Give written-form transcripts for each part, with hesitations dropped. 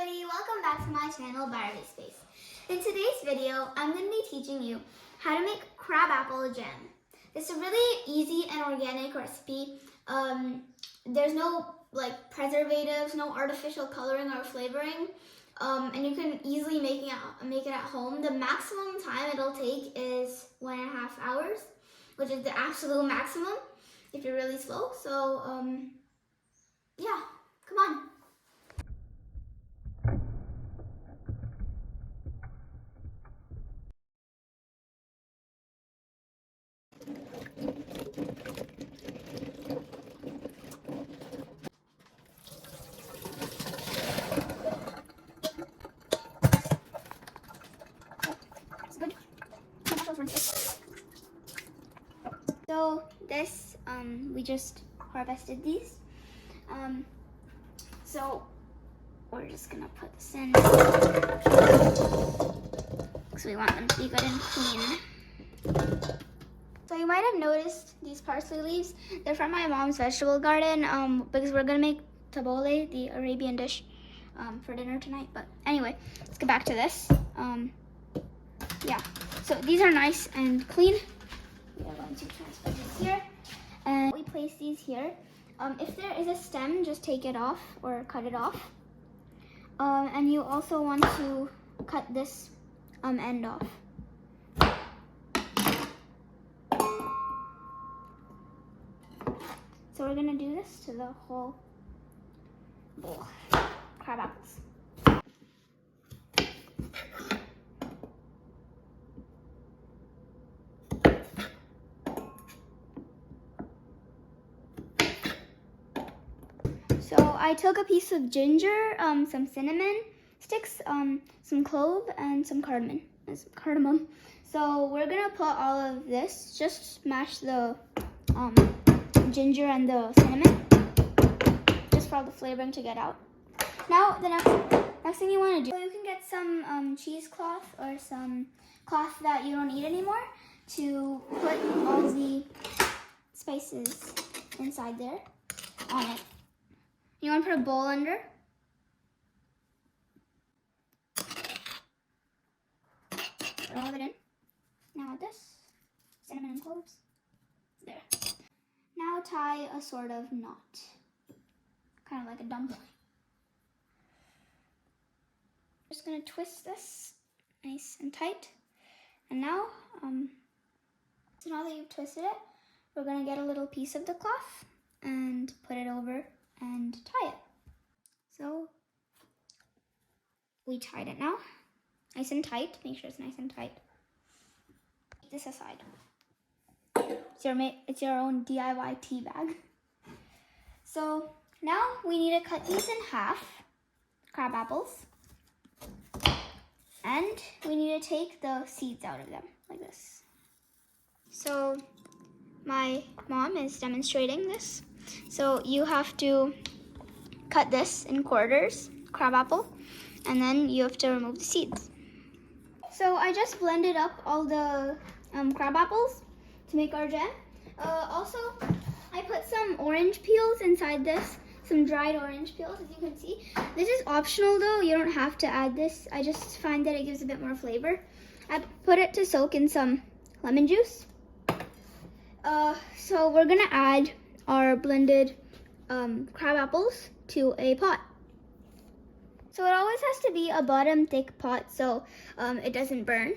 everybody, welcome back to my channel, Barbie Space. In today's video, I'm going to be teaching you how to make crabapple jam. This is a really easy and organic recipe. There's no preservatives, no artificial coloring or flavoring, and you can easily make it at home. The maximum time it'll take is 1.5 hours, which is the absolute maximum if you're really slow. So yeah, come on. So this, we just harvested these. So we're just gonna put this in. So we want them to be good and clean. So you might have noticed these parsley leaves. They're from my mom's vegetable garden because we're gonna make tabbouleh, the Arabian dish, for dinner tonight. But anyway, let's get back to this. Yeah, so these are nice and clean. We are going to transfer this here, and we place these here. If there is a stem, just take it off or cut it off. And you also want to cut this end off. So we're gonna do this to the whole bowl. Crab apples. So I took a piece of ginger, some cinnamon sticks, some clove, and some cardamom. So we're gonna put all of this. Just mash the ginger and the cinnamon, just for all the flavoring to get out. Now the next thing you want to do, you can get some cheesecloth or some cloth that you don't need anymore to put all the spices inside there on it. You want to put a bowl under. Put all of it in. Now this, cinnamon and cloves. There. Now tie a sort of knot, kind of like a dumpling. Just gonna twist this nice and tight. And now, so now that you've twisted it, we're gonna get a little piece of the cloth and put it over and tie it. So we tied it now, nice and tight. Make sure it's nice and tight. Keep this aside. It's your own DIY tea bag. So now we need to cut these in half, crab apples, and we need to take the seeds out of them like this. So my mom is demonstrating this. So you have to cut this in quarters, crab apple, and then you have to remove the seeds. So I just blended up all the crab apples to make our jam. Also, I put some orange peels inside this, some dried orange peels, as you can see. This is optional though, you don't have to add this. I just find that it gives a bit more flavor. I put it to soak in some lemon juice. So we're gonna add our blended crab apples to a pot. So it always has to be a bottom thick pot so it doesn't burn.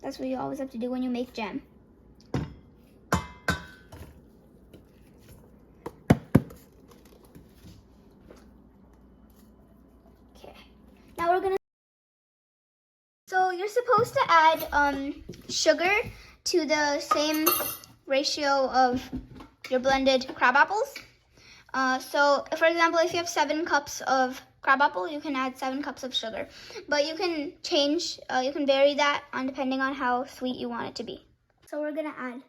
That's what you always have to do when you make jam. Okay, now we're gonna. So you're supposed to add sugar to the same ratio of your blended crab apples. So for example, if you have 7 cups of crab apple, you can add 7 cups of sugar. But you can change, you can vary that depending on how sweet you want it to be. So we're gonna add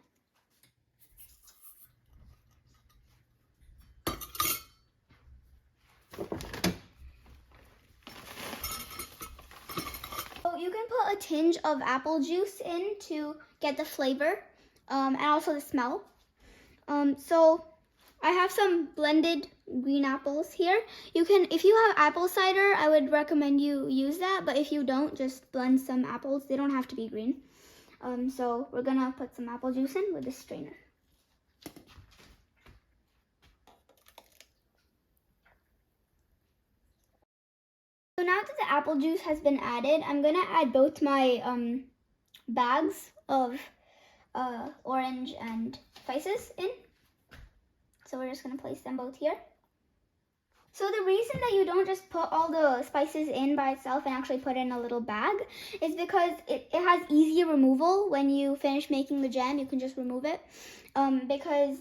you can put a tinge of apple juice in to get the flavor and also the smell. So I have some blended green apples here. You can, if you have apple cider, I would recommend you use that. But if you don't, just blend some apples. They don't have to be green. So we're gonna put some apple juice in with this strainer. So now that the apple juice has been added, I'm gonna add both my bags of orange and spices in. So we're just gonna place them both here. So the reason that you don't just put all the spices in by itself and actually put it in a little bag is because it has easy removal. When you finish making the jam, you can just remove it because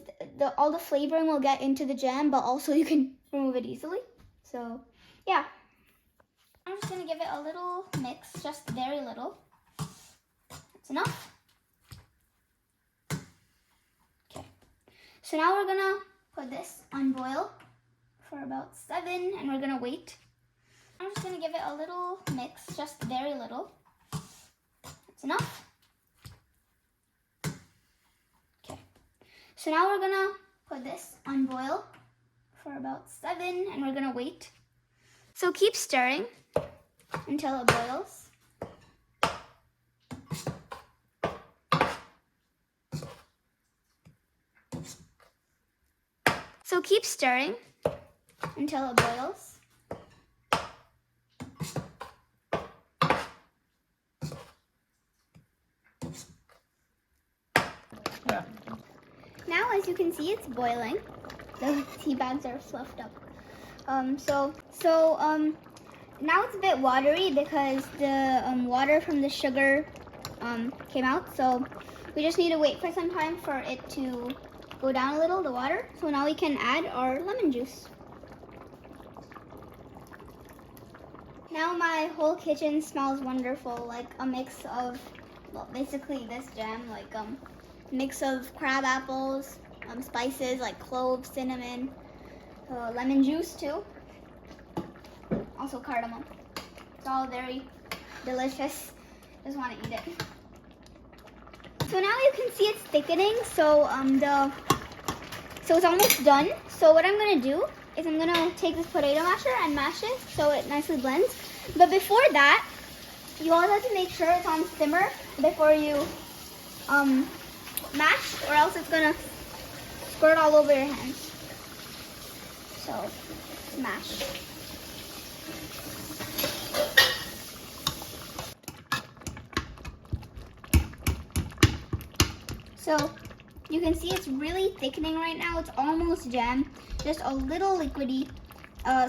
all the flavoring will get into the jam, but also you can remove it easily. So yeah, I'm just gonna give it a little mix, just very little. That's enough. Okay, so now we're gonna put this on boil for about 7, and we're gonna wait. I'm just gonna give it a little mix, just very little. That's enough. Okay, so now we're gonna put this on boil for about 7, and we're gonna wait. So keep stirring until it boils. So keep stirring until it boils. Yeah. Now, as you can see, it's boiling. The tea bags are fluffed up. Now it's a bit watery because the water from the sugar came out. So we just need to wait for some time for it to go down a little, the water. So now we can add our lemon juice. Now my whole kitchen smells wonderful, like a mix of, well, basically this jam, like mix of crab apples, spices like cloves, cinnamon, lemon juice too, also cardamom. It's all very delicious. Just want to eat it. So now you can see it's thickening. So it's almost done. So what I'm gonna do is I'm gonna take this potato masher and mash it so it nicely blends. But before that, you always have to make sure it's on simmer before you mash, or else it's gonna squirt all over your hands. So mash. So you can see it's really thickening right now. It's almost jam, just a little liquidy.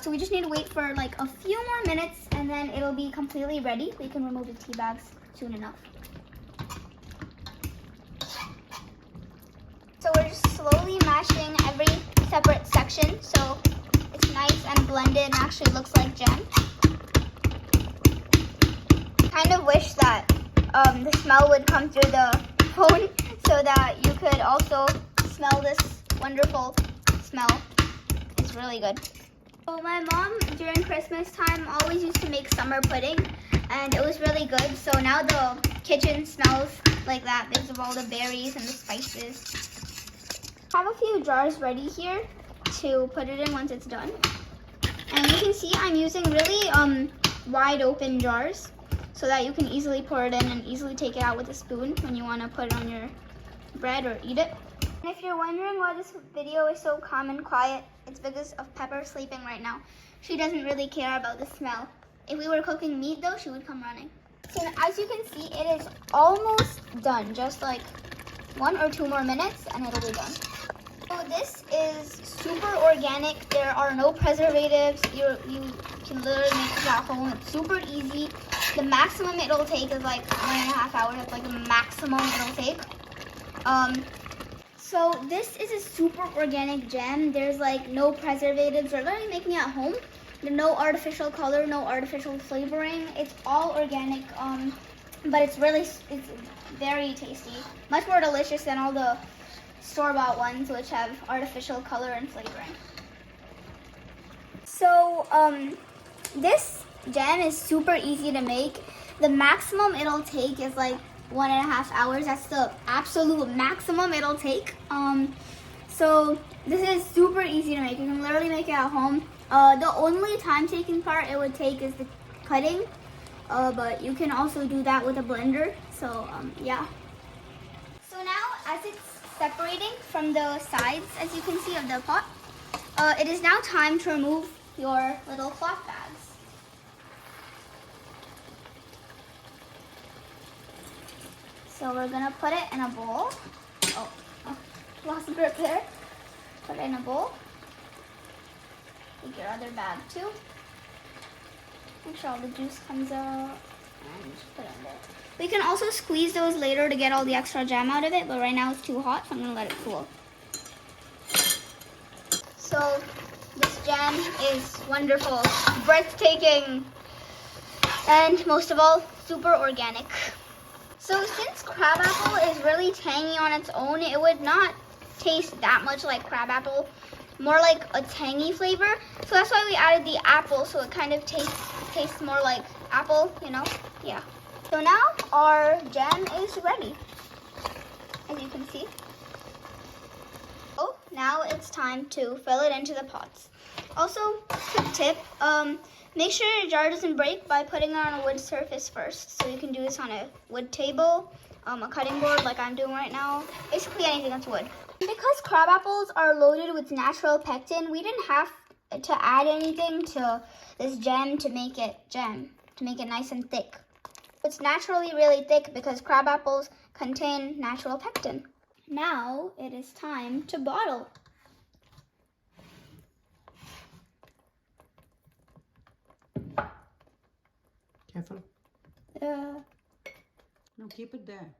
So we just need to wait for like a few more minutes and then it'll be completely ready. We can remove the tea bags soon enough. So we're just slowly mashing every separate section so it's nice and blended and actually looks like jam. Kind of wish that the smell would come through the phone so that you could also smell this wonderful smell. It's really good. So my mom during Christmas time always used to make summer pudding and it was really good. So now the kitchen smells like that because of all the berries and the spices. I have a few jars ready here to put it in once it's done. And you can see I'm using really wide open jars so that you can easily pour it in and easily take it out with a spoon when you want to put it on your bread or eat it. And if you're wondering why this video is so calm and quiet, it's because of Pepper sleeping right now. She doesn't really care about the smell. If we were cooking meat though, she would come running. So as you can see, it is almost done. Just like 1 or 2 more minutes and it'll be done. So this is super organic. There are no preservatives. You can literally make this at home. It's super easy. The maximum it'll take is like 1.5 hours. That's like the maximum it'll take. So this is a super organic jam. There's like no preservatives. We're literally making it at home. There's no artificial color, no artificial flavoring. It's all organic, but it's very tasty. Much more delicious than all the store-bought ones which have artificial color and flavoring. So this jam is super easy to make. The maximum it'll take is like 1.5 hours. That's the absolute maximum it'll take. So this is super easy to make. You can literally make it at home. The only time taking part it would take is the cutting, but you can also do that with a blender. So yeah. So now as it's separating from the sides, as you can see, of the pot, it is now time to remove your little cloth bags. So we're gonna put it in a bowl. Oh, lost grip there. Put it in a bowl. Take your other bag too. Make sure all the juice comes out and just put it in there. We can also squeeze those later to get all the extra jam out of it, but right now it's too hot, so I'm gonna let it cool. So this jam is wonderful, breathtaking, and most of all, super organic. So since crabapple is really tangy on its own, it would not taste that much like crabapple, more like a tangy flavor. So that's why we added the apple, so it kind of tastes more like apple, you know? Yeah. So now our jam is ready, as you can see. Oh, now it's time to fill it into the pots. Also, quick tip, make sure your jar doesn't break by putting it on a wood surface first. So you can do this on a wood table, a cutting board like I'm doing right now, basically anything that's wood. Because crab apples are loaded with natural pectin, we didn't have to add anything to this jam to make it nice and thick. It's naturally really thick because crab apples contain natural pectin. Now it is time to bottle. Careful. No, keep it there.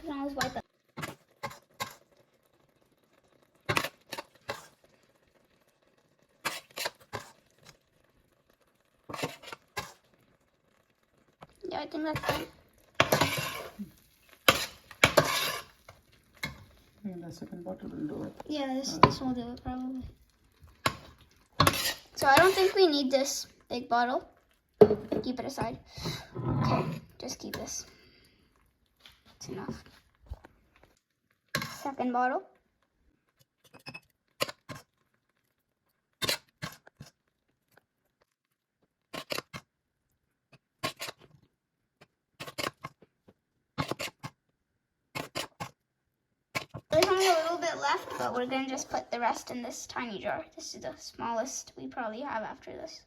You can always wipe it. Yeah, I think that's fine. Yeah, the second bottle will do it. Yeah, this will do it probably. So I don't think we need this big bottle. Keep it aside. Okay, just keep this. It's enough. Second bottle. There's only a little bit left, but we're gonna just put the rest in this tiny jar. This is the smallest we probably have after this.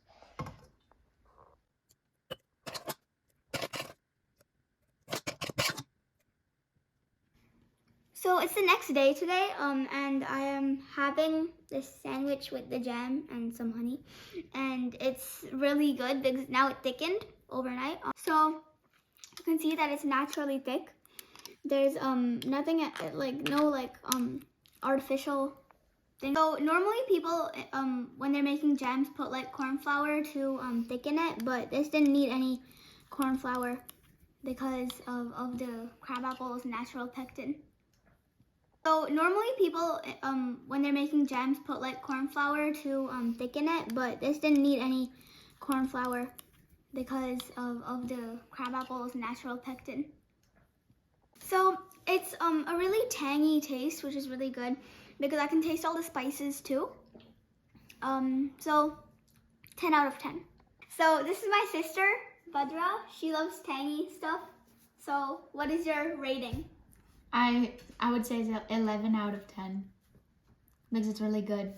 So it's the next day today, and I am having this sandwich with the jam and some honey, and it's really good because now it thickened overnight. So you can see that it's naturally thick. There's nothing no artificial thing. So normally people when they're making jams put like corn flour to thicken it, but this didn't need any corn flour because of the crabapple's natural pectin. So normally people when they're making jams put like corn flour to thicken it, but this didn't need any corn flour because of the crabapple's natural pectin. So it's a really tangy taste, which is really good because I can taste all the spices too. So 10 out of 10. So this is my sister, Badra. She loves tangy stuff. So what is your rating? I would say it's 11 out of 10 because it's really good.